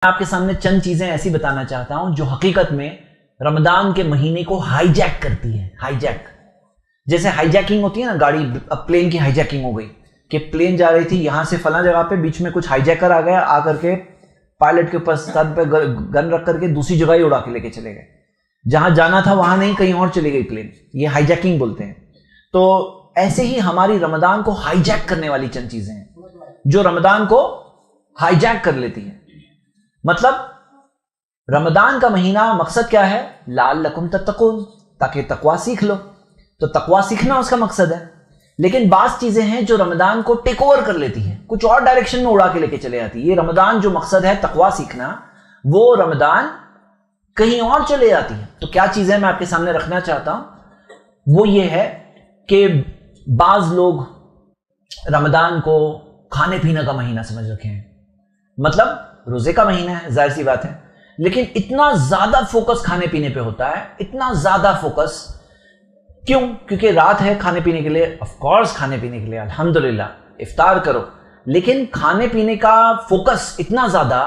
آپ کے سامنے چند چیزیں ایسی بتانا چاہتا ہوں جو حقیقت میں رمضان کے مہینے کو ہائی جیک کرتی ہے. ہائی جیک جیسے ہائی جیکنگ ہوتی ہے نا، گاڑی پلین کی ہائی جیکنگ ہو گئی کہ پلین جا رہی تھی یہاں سے فلاں جگہ پہ، بیچ میں کچھ ہائی جیکر آ گیا، آ کر کے پائلٹ کے اوپر سر پہ گن رکھ کر کے دوسری جگہ ہی اڑا کے لے کے چلے گئے، جہاں جانا تھا وہاں نہیں، کہیں اور چلی گئی پلین. یہ ہائی جیکنگ بولتے ہیں. تو ایسے ہی ہماری رمضان کو ہائی جیک کرنے والی چند چیزیں ہیں جو رمضان کو ہائی جیک کر لیتی ہیں. مطلب رمضان کا مہینہ مقصد کیا ہے؟ لعلکم تتقون، تاکہ تقوی سیکھ لو. تو تقوی سیکھنا اس کا مقصد ہے. لیکن بعض چیزیں ہیں جو رمضان کو ٹیک اوور کر لیتی ہیں، کچھ اور ڈائریکشن میں اڑا کے لے کے چلے جاتی ہے. یہ رمضان جو مقصد ہے تقوی سیکھنا، وہ رمضان کہیں اور چلے جاتی ہے. تو کیا چیزیں میں آپ کے سامنے رکھنا چاہتا ہوں وہ یہ ہے کہ بعض لوگ رمضان کو کھانے پینے کا مہینہ سمجھ رکھے ہیں. مطلب روزے کا مہینہ ہے، ظاہر سی بات ہے، لیکن اتنا زیادہ فوکس کھانے پینے پہ ہوتا ہے، اتنا زیادہ فوکس کیوں؟ کیونکہ رات ہے کھانے پینے کے لیے. آف کورس کھانے پینے کے لیے الحمدللہ افطار کرو، لیکن کھانے پینے کا فوکس اتنا زیادہ،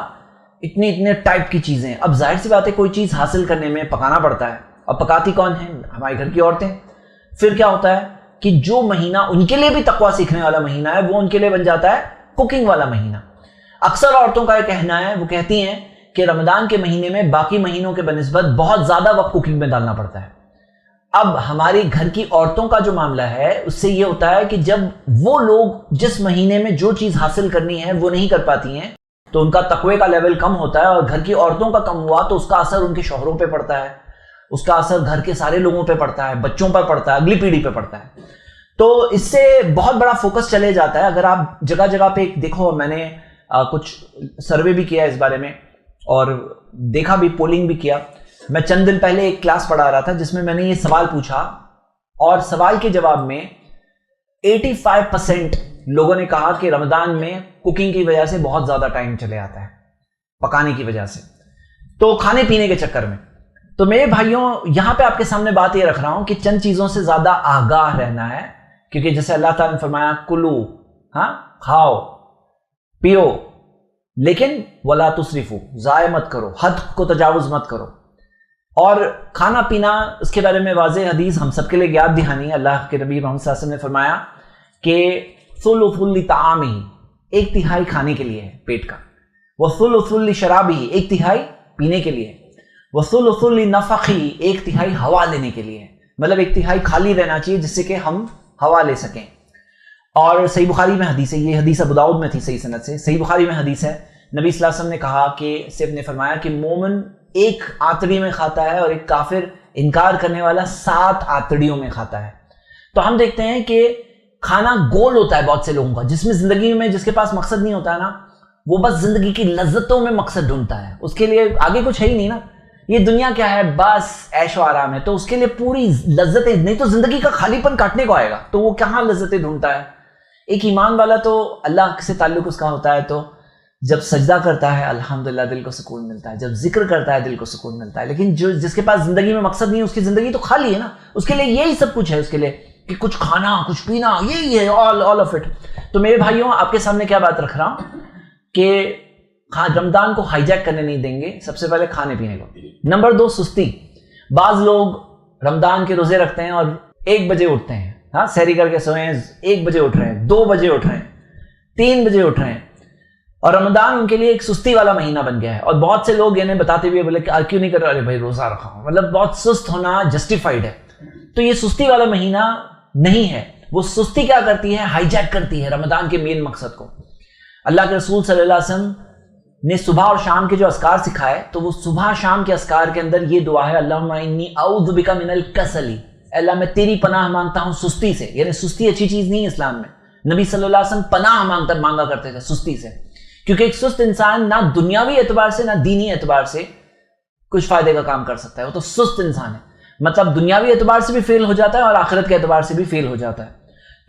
اتنے ٹائپ کی چیزیں. اب ظاہر سی بات ہے کوئی چیز حاصل کرنے میں پکانا پڑتا ہے. اب پکاتی کون ہیں؟ ہمارے گھر کی عورتیں. پھر کیا ہوتا ہے کہ جو مہینہ ان کے لیے بھی تقوی سیکھنے والا مہینہ ہے، وہ ان کے لیے بن جاتا ہے کوکنگ والا مہینہ. اکثر عورتوں کا یہ کہنا ہے، وہ کہتی ہیں کہ رمضان کے مہینے میں باقی مہینوں کے بنسبت بہت زیادہ وقت کوکنگ میں ڈالنا پڑتا ہے. اب ہماری گھر کی عورتوں کا جو معاملہ ہے اس سے یہ ہوتا ہے کہ جب وہ لوگ جس مہینے میں جو چیز حاصل کرنی ہے وہ نہیں کر پاتی ہیں تو ان کا تقوی کا لیول کم ہوتا ہے، اور گھر کی عورتوں کا کم ہوا تو اس کا اثر ان کے شوہروں پہ پڑتا ہے، اس کا اثر گھر کے سارے لوگوں پہ پڑتا ہے، بچوں پر پڑتا ہے، اگلی پیڑھی پہ پڑتا ہے. تو اس سے بہت بڑا فوکس چلے جاتا ہے. اگر آپ جگہ جگہ پہ دیکھو، میں نے کچھ سروے بھی کیا اس بارے میں اور دیکھا بھی، پولنگ بھی کیا. میں چند دن پہلے ایک کلاس پڑھا رہا تھا جس میں میں نے یہ سوال پوچھا، اور سوال کے جواب میں 85% لوگوں نے کہا کہ رمضان میں کوکنگ کی وجہ سے بہت زیادہ ٹائم چلے آتا ہے، پکانے کی وجہ سے، تو کھانے پینے کے چکر میں. تو میرے بھائیوں، یہاں پہ آپ کے سامنے بات یہ رکھ رہا ہوں کہ چند چیزوں سے زیادہ آگاہ رہنا ہے، کیونکہ جیسے اللہ تعالیٰ نے فرمایا کلو، کھاؤ پیو، لیکن ولا تسرفو، ضائع مت کرو، حد کو تجاوز مت کرو. اور کھانا پینا، اس کے بارے میں واضح حدیث ہم سب کے لیے یاد دہانی ہے. اللہ کے نبی محمد صلی اللہ علیہ وسلم نے فرمایا کہ ثلث لطعامہ، ایک تہائی کھانے کے لیے ہے پیٹ کا، وثلث لشرابہ، ایک تہائی پینے کے لیے، وثلث لنفخہ، ایک تہائی ہوا لینے کے لیے. مطلب ایک تہائی خالی رہنا چاہیے جس سے کہ ہم ہوا لے سکیں. اور صحیح بخاری میں حدیث ہے، یہ حدیث ابو داؤد میں تھی صحیح سند سے، صحیح بخاری میں حدیث ہے. نبی صلی اللہ علیہ وسلم نے کہا کہ صرف نے فرمایا کہ مومن ایک آتڑی میں کھاتا ہے اور ایک کافر انکار کرنے والا 7 آتڑیوں میں کھاتا ہے. تو ہم دیکھتے ہیں کہ کھانا گول ہوتا ہے بہت سے لوگوں کا، جس میں زندگی میں جس کے پاس مقصد نہیں ہوتا ہے نا، وہ بس زندگی کی لذتوں میں مقصد ڈھونڈتا ہے، اس کے لیے آگے کچھ ہے ہی نہیں نا. یہ دنیا کیا ہے؟ بس عیش و آرام ہے. تو اس کے لیے پوری لذتیں نہیں تو زندگی کا خالی پن کاٹنے کو آئے گا، تو وہ کہاں لذتیں ڈھونڈتا ہے؟ ایک ایمان والا تو اللہ سے تعلق اس کا ہوتا ہے، تو جب سجدہ کرتا ہے الحمدللہ دل کو سکون ملتا ہے، جب ذکر کرتا ہے دل کو سکون ملتا ہے. لیکن جس کے پاس زندگی میں مقصد نہیں، اس کی زندگی تو خالی ہے نا. اس کے لیے یہی سب کچھ ہے، اس کے لیے کہ کچھ کھانا کچھ پینا، یہی ہے all of it. تو میرے بھائیوں، آپ کے سامنے کیا بات رکھ رہا ہوں کہ رمضان کو ہائی جیک کرنے نہیں دیں گے. سب سے پہلے کھانے پینے کو. نمبر 2، سستی. بعض لوگ رمضان کے روزے رکھتے ہیں اور 1 بجے اٹھتے ہیں، سحری کر کے سوئے ہیں، 1 بجے اٹھ رہے ہیں، 2 بجے اٹھ رہے ہیں، 3 بجے اٹھ رہے ہیں، اور رمضان ان کے لیے ایک سستی والا مہینہ بن گیا ہے. اور بہت سے لوگ انہیں بتاتے ہوئے بولے کہ کیوں نہیں کر رہے؟ ارے بھائی روزہ رکھا ہوں. مطلب بہت سست ہونا جسٹیفائڈ ہے. تو یہ سستی والا مہینہ نہیں ہے. وہ سستی کیا کرتی ہے؟ ہائی جیک کرتی ہے رمضان کے مین مقصد کو. اللہ کے رسول صلی اللہ علیہ وسلم نے صبح اور شام کے جو اذکار سکھائے، تو وہ صبح شام کے اذکار کے اندر یہ دعا ہے، اللہم انی اعوذ بک من الکسل، اللہ میں تیری پناہ مانگتا ہوں سستی سے. یعنی سستی اچھی چیز نہیں ہے اسلام میں. نبی صلی اللہ علیہ وسلم پناہ مانگا کرتے تھے سستی سے، کیونکہ ایک سست انسان نہ دنیاوی اعتبار سے نہ دینی اعتبار سے کچھ فائدے کا کام کر سکتا ہے. وہ تو سست انسان ہے، مطلب دنیاوی اعتبار سے بھی فیل ہو جاتا ہے اور آخرت کے اعتبار سے بھی فیل ہو جاتا ہے.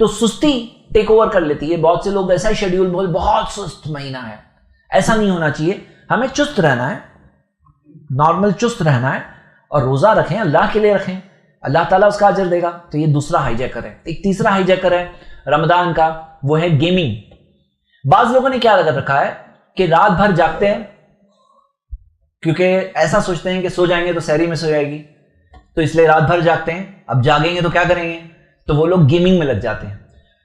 تو سستی ٹیک اوور کر لیتی ہے. بہت سے لوگ ایسا ہی شیڈیول بولے بہت سست مہینہ ہے. ایسا نہیں ہونا چاہیے. ہمیں چست رہنا ہے، نارمل چست رہنا ہے، اور روزہ رکھیں، اللہ کے لیے رکھیں، اللہ تعالیٰ اس کا اجر دے گا. تو یہ دوسرا ہائی جیکر ہے. ایک تیسرا ہائی جیکر ہے رمضان کا، وہ ہے گیمنگ. بعض لوگوں نے کیا لگا رکھا ہے کہ رات بھر جاگتے ہیں کیونکہ ایسا سوچتے ہیں کہ سو جائیں گے تو سحری میں سو جائے گی، تو اس لیے رات بھر جاگتے ہیں. اب جاگیں گے تو کیا کریں گے؟ تو وہ لوگ گیمنگ میں لگ جاتے ہیں.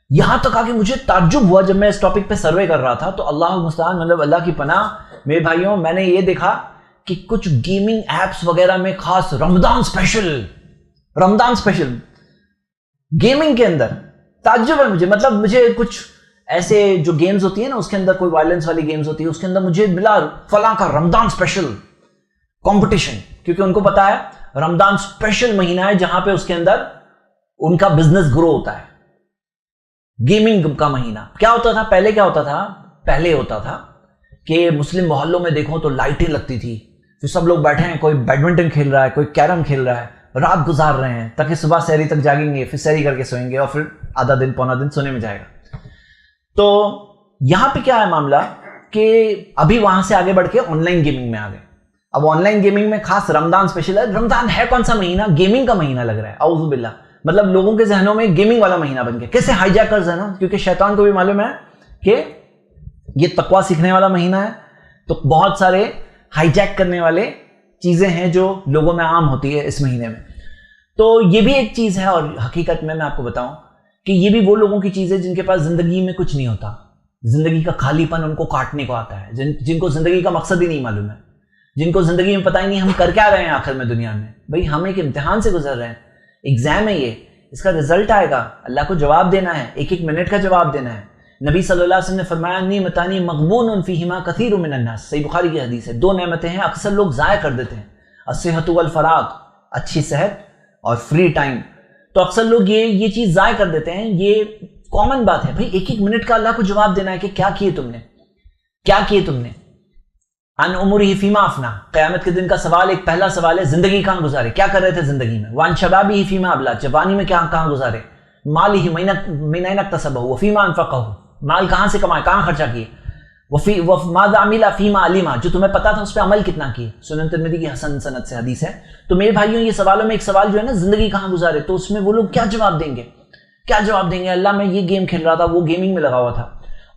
یہاں تک آ کے مجھے تعجب ہوا جب میں اس ٹاپک پہ سروے کر رہا تھا، تو اللہ المستعان، مطلب اللہ کی پناہ میرے بھائیوں، میں نے یہ دیکھا کہ کچھ گیمنگ ایپس وغیرہ میں خاص رمضان اسپیشل گیمنگ کے اندر تعجب ہے مجھے. مطلب مجھے کچھ ایسے جو گیمز ہوتی ہیں نا، اس کے اندر کوئی وائلنس والی گیمز ہوتی ہے، اس کے اندر مجھے ملا فلاں کا رمضان اسپیشل کمپٹیشن، کیونکہ ان کو پتا ہے رمضان اسپیشل مہینہ ہے جہاں پہ اس کے اندر ان کا بزنس گرو ہوتا ہے. گیمنگ کا مہینہ. کیا ہوتا تھا پہلے؟ پہلے ہوتا تھا کہ مسلم محلوں میں دیکھو تو لائٹیں لگتی تھی، پھر سب لوگ بیٹھے ہیں، کوئی بیڈمنٹن کھیل رہا ہے، کوئی کیرم کھیل رہا ہے، رات گزار رہے ہیں تاکہ صبح سحری تک جاگیں گے، پھر سحری کر کے سوئیں گے، اور پھر آدھا دن پونا دن سونے میں جائے گا. تو یہاں پہ کیا ہے معاملہ کہ ابھی وہاں سے آگے بڑھ کے آن لائن گیمنگ میں آ گئے. اب آن لائن گیمنگ میں خاص رمضان اسپیشل ہے. رمضان ہے کون سا مہینہ؟ گیمنگ کا مہینہ لگ رہا ہے. اعوذ باللہ. مطلب لوگوں کے ذہنوں میں گیمنگ والا مہینہ بن گیا. کیسے ہائی جیکرز ہے نا، کیونکہ شیطان کو بھی معلوم ہے کہ یہ تقویٰ سیکھنے والا مہینہ ہے، تو بہت سارے ہائی جیک کرنے والے چیزیں ہیں جو لوگوں میں عام ہوتی ہے اس مہینے میں. تو یہ بھی ایک چیز ہے. اور حقیقت میں آپ کو بتاؤں کہ یہ بھی وہ لوگوں کی چیز ہے جن کے پاس زندگی میں کچھ نہیں ہوتا، زندگی کا خالی پن ان کو کاٹنے کو آتا ہے، جن کو زندگی کا مقصد ہی نہیں معلوم ہے، جن کو زندگی میں پتہ ہی نہیں ہم کر کیا رہے ہیں آخر میں دنیا میں. بھائی ہم ایک امتحان سے گزر رہے ہیں، ایگزام ہے یہ، اس کا رزلٹ آئے گا، اللہ کو جواب دینا ہے، ایک ایک منٹ کا جواب دینا ہے. نبی صلی اللہ علیہ وسلم نے فرمایا نعمتانی مغبون فیہما کثیر من الناس. صحیح بخاری کی حدیث ہے. 2 نعمتیں ہیں اکثر لوگ ضائع کر دیتے ہیں، الصحۃ والفراغ، اچھی صحت اور فری ٹائم. تو اکثر لوگ یہ چیز ضائع کر دیتے ہیں. یہ کامن بات ہے بھائی، ایک ایک منٹ کا اللہ کو جواب دینا ہے کہ کیا کیے تم نے. ان عمرہ فیما افنا، قیامت کے دن کا سوال ایک پہلا سوال ہے زندگی کہاں گزارے، کیا کر رہے تھے زندگی میں. وان شبابہ فیما ابلا، جوانی میں کہاں گزارے. مالہ من این اکتسبہ وفیما انفقہ، مال کہاں سے کمائے، کہاں خرچہ کیے. ماذا عمل فیما علما، جو تمہیں پتا تھا اس پہ عمل کتنا کیے. سنن ترمذی کی حسن سند سے حدیث ہے. تو میرے بھائیوں یہ سوالوں میں ایک سوال جو ہے نا زندگی کہاں گزارے، تو اس میں وہ لوگ کیا جواب دیں گے؟ اللہ میں یہ گیم کھیل رہا تھا، وہ گیمنگ میں لگا ہوا تھا.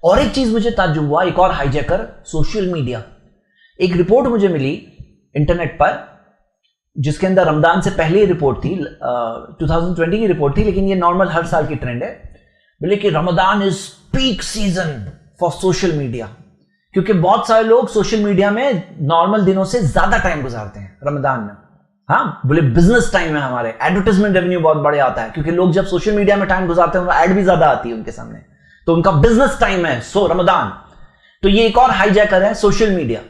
اور ایک چیز مجھے تعجب ہوا، ایک اور ہائی جیکر، سوشل میڈیا. ایک رپورٹ مجھے ملی انٹرنیٹ پر جس کے اندر رمضان سے پہلے ہی رپورٹ تھی، 2020 کی رپورٹ تھی، لیکن یہ نارمل ہر سال کی ٹرینڈ ہے، بولے کہ Ramzan is peak season for social media. کیونکہ بہت سارے لوگ سوشل میڈیا میں نارمل دنوں سے زیادہ ٹائم گزارتے ہیں رمضان میں. ہاں بولے بزنس ٹائم ہے ہمارے، ایڈورٹائزمنٹ ریونیو بہت بڑے آتا ہے، کیونکہ لوگ جب سوشل میڈیا میں ٹائم گزارتے ہیں ایڈ بھی زیادہ آتی ہے ان کے سامنے، تو ان کا بزنس ٹائم ہے رمضان. تو یہ ایک اور ہائی جیکر ہے سوشل میڈیا.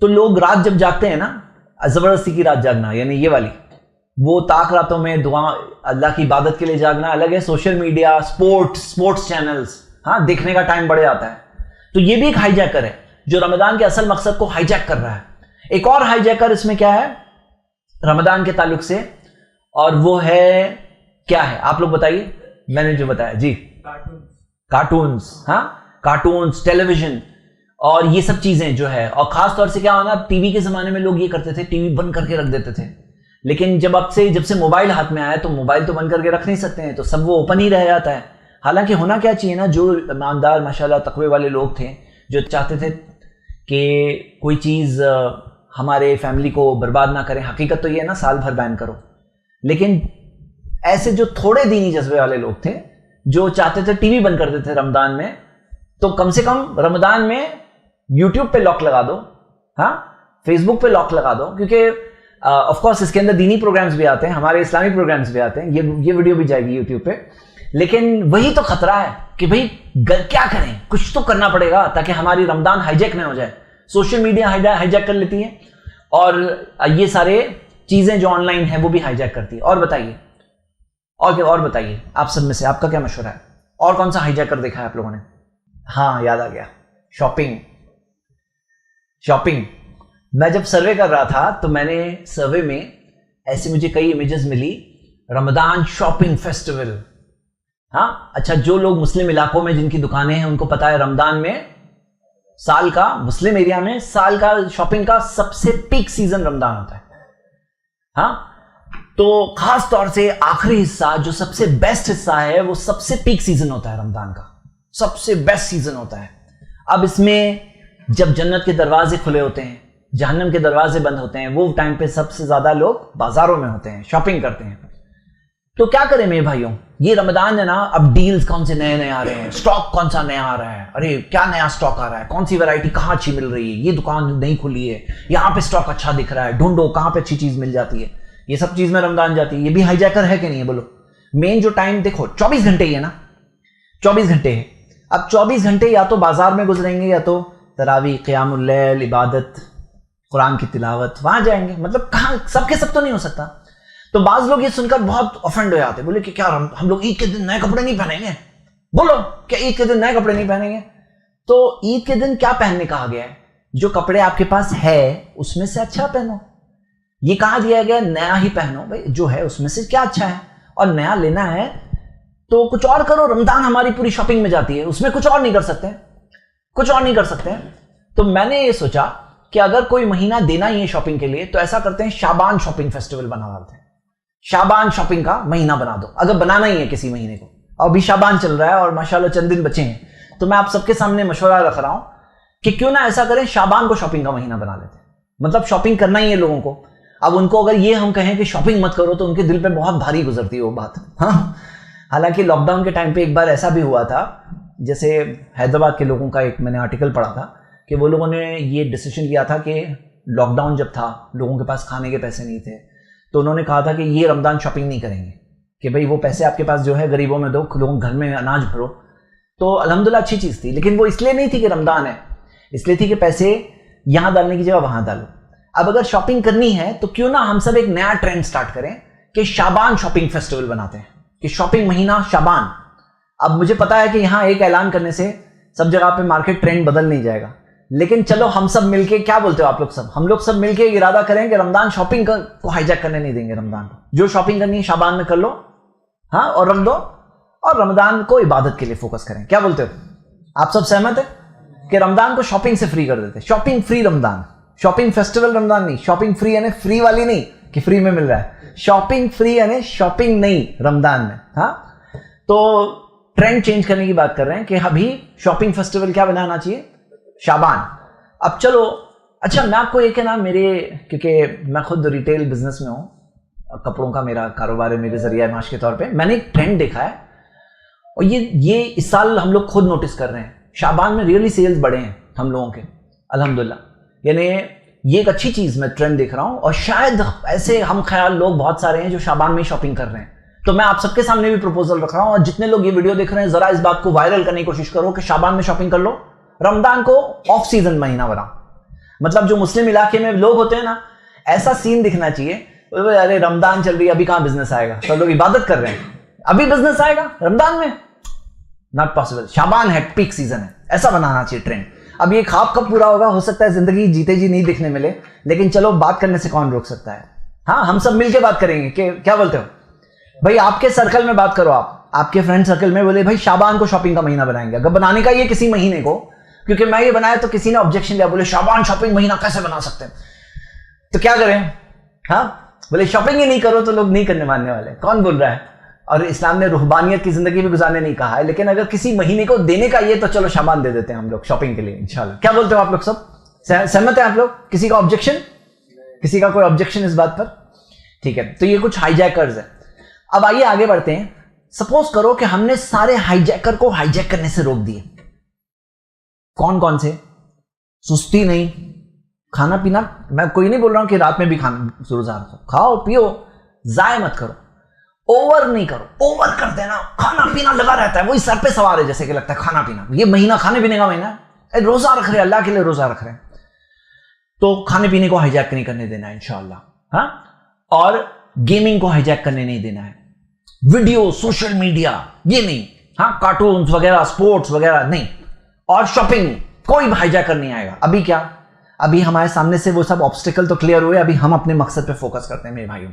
تو لوگ رات جب جاگتے ہیں نا، زبردستی کی رات جاگنا، یعنی یہ والی، وہ طاق راتوں میں دعا اللہ کی عبادت کے لیے جاگنا الگ ہے. سوشل میڈیا، سپورٹس چینلز، ہاں دیکھنے کا ٹائم بڑے آتا ہے. تو یہ بھی ایک ہائی جیکر ہے جو رمضان کے اصل مقصد کو ہائی جیک کر رہا ہے. ایک اور ہائی جیکر اس میں کیا ہے رمضان کے تعلق سے، اور وہ ہے کیا ہے آپ لوگ بتائیے. میں نے جو بتایا جی، کارٹونز. ہاں کارٹونز، ٹیلی ویژن اور یہ سب چیزیں جو ہے. اور خاص طور سے کیا ہونا، ٹی وی کے زمانے میں لوگ یہ کرتے تھے، ٹی وی بند کر کے رکھ دیتے تھے. لیکن جب سے موبائل ہاتھ میں آیا تو موبائل تو بند کر کے رکھ نہیں سکتے ہیں، تو سب وہ اوپن ہی رہ جاتا ہے. حالانکہ ہونا کیا چاہیے نا، جو ایماندار ماشاءاللہ تقوی والے لوگ تھے جو چاہتے تھے کہ کوئی چیز ہمارے فیملی کو برباد نہ کرے، حقیقت تو یہ ہے نا سال بھر بین کرو. لیکن ایسے جو تھوڑے دینی جذبے والے لوگ تھے جو چاہتے تھے ٹی وی بند کر دیتے رمضان میں، تو کم سے کم رمضان میں یوٹیوب پہ لاک لگا دو، ہاں فیس بک پہ لاک لگا دو، کیونکہ آف کورس اس کے اندر دینی پروگرامز بھی آتے ہیں، ہمارے اسلامی پروگرامز بھی آتے ہیں، یہ ویڈیو بھی جائے گی یوٹیوب پہ. لیکن وہی تو خطرہ ہے کہ بھئی کیا کریں، کچھ تو کرنا پڑے گا تاکہ ہماری رمضان ہائی جیک نہ ہو جائے. سوشل میڈیا ہائی جیک کر لیتی ہے، اور یہ سارے چیزیں جو آن لائن ہیں وہ بھی ہائی جیک کرتی ہے. اور بتائیے اور بتائیے آپ سب میں سے آپ کا کیا مشورہ ہے؟ اور کون سا ہائی جیکر دیکھا ہے آپ لوگوں نے؟ ہاں یاد آ گیا، شاپنگ. میں جب سروے کر رہا تھا تو میں نے سروے میں ایسی مجھے کئی امیجز ملی، رمضان شاپنگ فیسٹیول. ہاں اچھا، جو لوگ مسلم علاقوں میں جن کی دکانیں ہیں ان کو پتا ہے رمضان میں سال کا، مسلم ایریا میں سال کا شاپنگ کا سب سے پیک سیزن رمضان ہوتا ہے. ہاں تو خاص طور سے آخری حصہ جو سب سے بیسٹ حصہ ہے وہ سب سے پیک سیزن ہوتا ہے رمضان کا، سب سے بیسٹ سیزن ہوتا ہے. اب اس میں جب جنت کے دروازے کھلے ہوتے ہیں، جہنم کے دروازے بند ہوتے ہیں، وہ ٹائم پہ سب سے زیادہ لوگ بازاروں میں ہوتے ہیں، شاپنگ کرتے ہیں. تو کیا کریں میرے بھائیوں، یہ رمضان ہے نا، اب ڈیلز کون سے نئے نئے آ رہے ہیں، سٹاک کون سا نیا آ رہا ہے، ارے کیا نیا سٹاک آ رہا ہے، کون سی ویرائٹی کہاں اچھی مل رہی ہے، یہ دکان نہیں کھلی ہے، یہاں پہ سٹاک اچھا دکھ رہا ہے، ڈھونڈو کہاں پہ اچھی چیز مل جاتی ہے. یہ سب چیز میں رمضان جاتی ہے. یہ بھی ہائی جیکر ہے کہ نہیں ہے بولو. مین جو ٹائم دیکھو 24 گھنٹے ہی ہے نا، 24 گھنٹے ہے. اب 24 گھنٹے یا تو بازار میں گزریں گے، یا تو تراویح، قیام اللیل، عبادت، قرآن کی تلاوت، وہاں جائیں گے. مطلب کہاں سب کے سب تو نہیں ہو سکتا. تو بعض لوگ یہ سن کر بہت افنڈ ہو جاتے، بولے کہ کیا ہم لوگ عید کے دن نئے کپڑے نہیں پہنیں گے؟ بولو کیا عید کے دن نئے کپڑے نہیں پہنیں گے؟ تو عید کے دن کیا پہننے کہا گیا ہے؟ جو کپڑے آپ کے پاس ہے اس میں سے اچھا پہنو. یہ کہا دیا گیا نیا ہی پہنو. بھائی جو ہے اس میں سے کیا اچھا ہے، اور نیا لینا ہے تو کچھ اور کرو. رمضان ہماری پوری شاپنگ میں جاتی ہے، اس میں کچھ اور نہیں کر سکتے، کچھ اور نہیں کر سکتے. تو میں نے یہ سوچا کہ اگر کوئی مہینہ دینا ہی ہے شاپنگ کے لیے تو ایسا کرتے ہیں، شعبان شاپنگ فیسٹیول بنا ڈالتے ہیں. شعبان شاپنگ کا مہینہ بنا دو، اگر بنانا ہی ہے کسی مہینے کو. اور ابھی شعبان چل رہا ہے اور ماشاءاللہ چند دن بچے ہیں، تو میں آپ سب کے سامنے مشورہ رکھ رہا ہوں کہ کیوں نہ ایسا کریں، شعبان کو شاپنگ کا مہینہ بنا لیتے ہیں. مطلب شاپنگ کرنا ہی ہے لوگوں کو. اب ان کو اگر یہ ہم کہیں کہ شاپنگ مت کرو تو ان کے دل پہ بہت بھاری گزرتی ہے وہ بات. ہاں، حالانکہ لاک ڈاؤن کے ٹائم پہ ایک بار ایسا بھی ہوا تھا، جیسے حیدرآباد کے لوگوں کا ایک میں نے آرٹیکل پڑھا تھا کہ وہ لوگوں نے یہ ڈیسیشن لیا تھا کہ لاک ڈاؤن جب تھا، لوگوں کے پاس کھانے کے پیسے نہیں تھے، تو انہوں نے کہا تھا کہ یہ رمضان شاپنگ نہیں کریں گے، کہ بھئی وہ پیسے آپ کے پاس جو ہے غریبوں میں دو، لوگوں گھر میں اناج بھرو. تو الحمدللہ اچھی چیز تھی، لیکن وہ اس لیے نہیں تھی کہ رمضان ہے، اس لیے تھی کہ پیسے یہاں ڈالنے کی جگہ وہاں ڈالو. اب اگر شاپنگ کرنی ہے تو کیوں نہ ہم سب ایک نیا ٹرینڈ سٹارٹ کریں کہ شعبان شاپنگ فیسٹیول بناتے ہیں، کہ شاپنگ مہینہ شعبان. اب مجھے پتا ہے کہ یہاں ایک اعلان کرنے سے سب جگہ پہ مارکیٹ ٹرینڈ بدل نہیں جائے گا، لیکن چلو ہم سب مل کے، کیا بولتے ہو آپ لوگ سب، ہم لوگ سب مل کے ارادہ کریں کہ رمضان شاپنگ کو ہائی جیک کرنے نہیں دیں گے. رمضان کو جو شاپنگ کرنی ہے شعبان میں کر لو، ہاں، اور رکھ دو، اور رمضان کو عبادت کے لیے فوکس کریں. کیا بولتے ہو؟ آپ سب سہمت ہیں کہ رمضان کو شاپنگ سے فری کر دیتے؟ شاپنگ فری رمضان، شاپنگ فیسٹیول رمضان نہیں. شاپنگ فری یعنی فری والی نہیں کہ فری میں مل رہا ہے، شاپنگ فری یعنی شاپنگ نہیں رمضان میں. ہاں، تو ٹرینڈ چینج کرنے کی بات کر رہے ہیں کہ ابھی شاپنگ فیسٹیول کیا بنانا چاہیے؟ شعبان. اب چلو، اچھا میں آپ کو یہ کہنا، کیونکہ میں خود ریٹیل بزنس میں ہوں، کپڑوں کا میرا کاروبار ہے، میرے ذریعہ معاش کے طور پہ میں نے ایک ٹرینڈ دیکھا ہے، اور یہ اس سال ہم لوگ خود نوٹس کر رہے ہیں. شعبان میں ریئلی سیلز بڑھے ہیں ہم لوگوں کے الحمدللہ. یعنی یہ ایک اچھی چیز میں ٹرینڈ دیکھ رہا ہوں، اور شاید ایسے ہم خیال لوگ بہت سارے ہیں جو شعبان میں شاپنگ کر رہے ہیں. تو میں آپ سب کے سامنے بھی پروپوزل رکھ رہا ہوں، اور جتنے لوگ یہ ویڈیو دیکھ رہے ہیں ذرا اس بات کو وائرل کرنے کی کوشش کرو کہ شعبان میں شاپنگ کر لو، رمضان کو آف سیزن مہینہ بناؤ. مطلب جو مسلم علاقے میں لوگ ہوتے ہیں نا، ایسا سین دکھنا چاہیے، ارے رمضان چل رہی ہے ابھی کہاں بزنس آئے گا، سب لوگ عبادت کر رہے ہیں، ابھی بزنس آئے گا رمضان میں؟ Not possible. شعبان ہے، پیک سیزن ہے، ایسا بنانا چاہیے ٹرینڈ. اب یہ خواب کب پورا ہوگا، ہو سکتا ہے زندگی جیتے جی نہیں دیکھنے ملے، لیکن چلو بات کرنے سے کون روک سکتا ہے. ہاں، ہم سب مل کے بات کریں گے. کہ کیا بولتے ہو بھائی؟ آپ کے سرکل میں بات کرو، آپ کے فرینڈ سرکل میں بولے بھائی شعبان کو شاپنگ کا مہینہ بنائیں گے. اگر بنانے کا یہ کسی مہینے کو، کیونکہ میں یہ بنایا تو کسی نے آبجیکشن لیا، بولے شعبان شاپنگ مہینہ کیسے بنا سکتے ہیں، تو کیا کریں؟ ہاں، بولے شاپنگ ہی نہیں کرو تو لوگ نہیں کرنے ماننے والے. کون بول رہا ہے؟ اور اسلام نے روحانیت کی زندگی بھی گزارنے نہیں کہا ہے، لیکن اگر کسی مہینے کو دینے کا یہ تو چلو شعبان دے دیتے ہیں ہم لوگ شاپنگ کے لیے انشاءاللہ. کیا بولتے ہو آپ لوگ سب؟ سہمت ہیں آپ لوگ؟ کسی کا آبجیکشن؟ کسی کا کوئی آبجیکشن اس بات پر؟ ٹھیک ہے. تو یہ کچھ ہائی جیکرز ہیں. اب آئیے آگے بڑھتے ہیں. سپوز کرو کہ ہم نے سارے ہائی جیکر کو ہائی جیک کرنے سے روک دیے. کون کون سے؟ سستی نہیں، کھانا پینا، میں کوئی نہیں بول رہا ہوں کہ رات میں بھی کھانا روزہ رکھو، کھاؤ پیو، ضائع مت کرو، اوور نہیں کرو. اوور کر دینا، کھانا پینا لگا رہتا ہے، وہی سر پہ سوار ہے جیسے کہ لگتا ہے کھانا پینا. یہ مہینہ کھانے پینے کا مہینہ ہے، روزہ رکھ رہے ہیں، اللہ کے لیے روزہ رکھ رہے ہیں، تو کھانے پینے کو ہائی جیک نہیں کرنے دینا ہے انشاءاللہ. ہاں، اور گیمنگ کو ہائی جیک کرنے نہیں دینا ہے، ویڈیو، سوشل میڈیا یہ نہیں، ہاں، کارٹونز وغیرہ، سپورٹس وغیرہ نہیں، اور شاپنگ کوئی ہائی جیکر نہیں آئے گا. ابھی کیا، ابھی ہمارے سامنے سے وہ سب آبسٹیکل تو کلیئر ہوئے، ابھی ہم اپنے مقصد پہ فوکس کرتے ہیں میرے بھائیوں.